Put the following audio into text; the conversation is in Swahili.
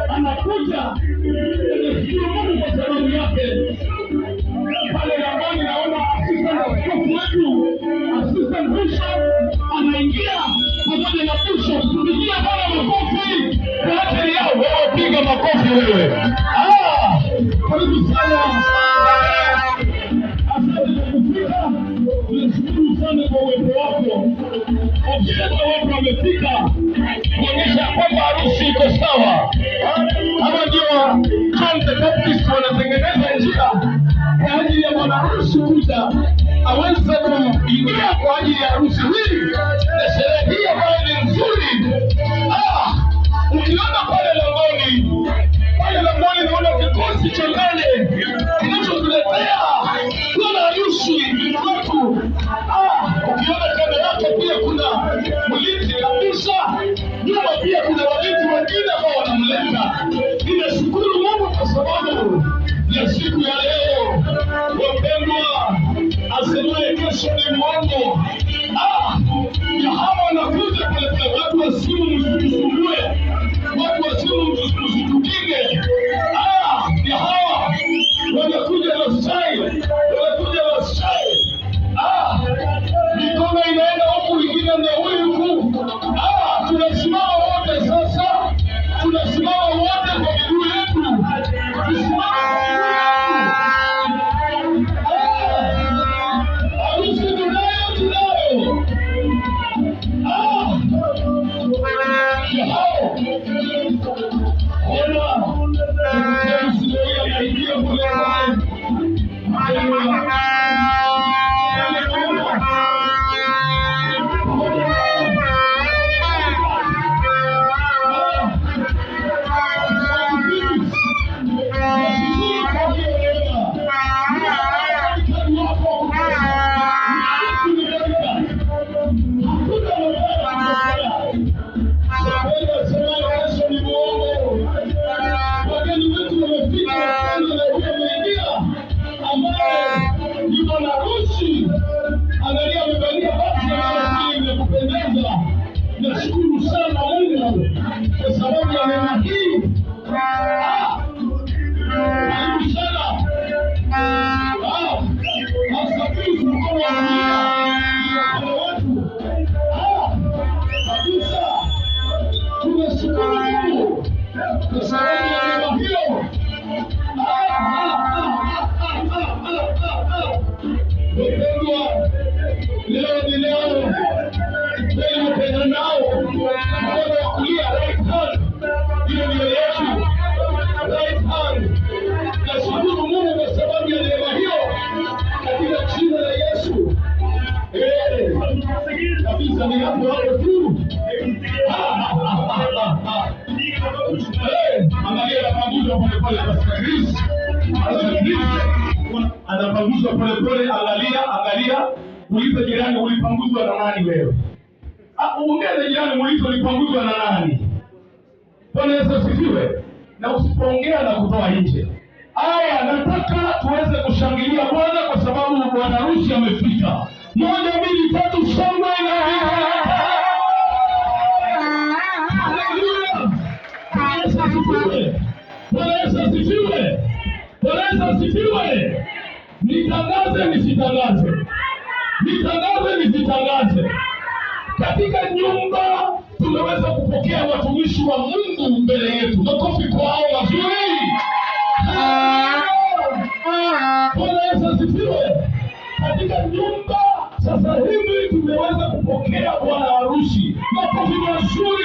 Anakuja Mungu kwa sababu yake. Pale ambani naona assistant bishop anaingia pamoja na bishop. Pigia Bwana makofi kwa ajili yao. Wewe piga makofi wewe. Karibu sana. Asante kwa kufika. Tunashukuru sana kwa uwepo wako. Ofisa wako wamefika kuonyesha kwamba harusi iko sawa. Hawa ndio John the Baptist wanatengeneza njia kwa ajili ya bwana harusi kuja aweze kuingia kwa ajili ya harusi hii na sherehe hii ambayo ni nzuri. Ukiona pale langoni naona kikosi cha mbele kinachotuletea kuna harusi wetu. Ukiona kando yake pia kuna mlinzi kabisa, nyuma pia kuna walinzi wengine ambao wanamleta. Ninashukuru Mungu kwa sababu ya siku ya leo. Wapendwa, asemaye kesho ni mwongo. Ya hawa wanakuja kuleta watu wa simu msitusumbue, watu wa simu msitukinge. Ya hawa wanakuja na style, mikono inaenda huku ingine na huyu huku. Tunasimama wote sasa, tunasimama wote kwa miguu yetu. Harusi tunayo. Nashukuru sana Mungu kwa sababu ya neema hii. Karibu sana. Asante mkono wa watu. Kabisa. Tunashukuru Mungu kwa sababu ya neema hiyo. Wapendwa, leo ni leo. Tena nao mkono wa kulia, right hand, hiyo ndio yetu, right hand. Nashukuru Mungu kwa sababu ya neema hiyo katika jina la Yesu. Kabisa ni hapo tu. Angalia anapanguzwa polepole katika Kristo. Anapanguzwa polepole, angalia. Ulipe jirani, ulipanguzwa na nani wewe? Uongeze jirani, muulize ulipanguzwa na nani? Bwana Yesu asifiwe. Na usipoongea na kutoa nje. Nataka tuweze kushangilia Bwana kwa sababu bwana harusi amefika. 1, 2, 3 shangwe. Bwana Yesu asifiwe. Nitangaze nisitangaze. Nitangaze nisitangaze, katika nyumba tumeweza kupokea watumishi wa Mungu mbele yetu. Makofi kwao mazuri. Bwana Yesu asifiwe. Katika nyumba sasa hivi tumeweza kupokea bwana harusi. Makofi mazuri.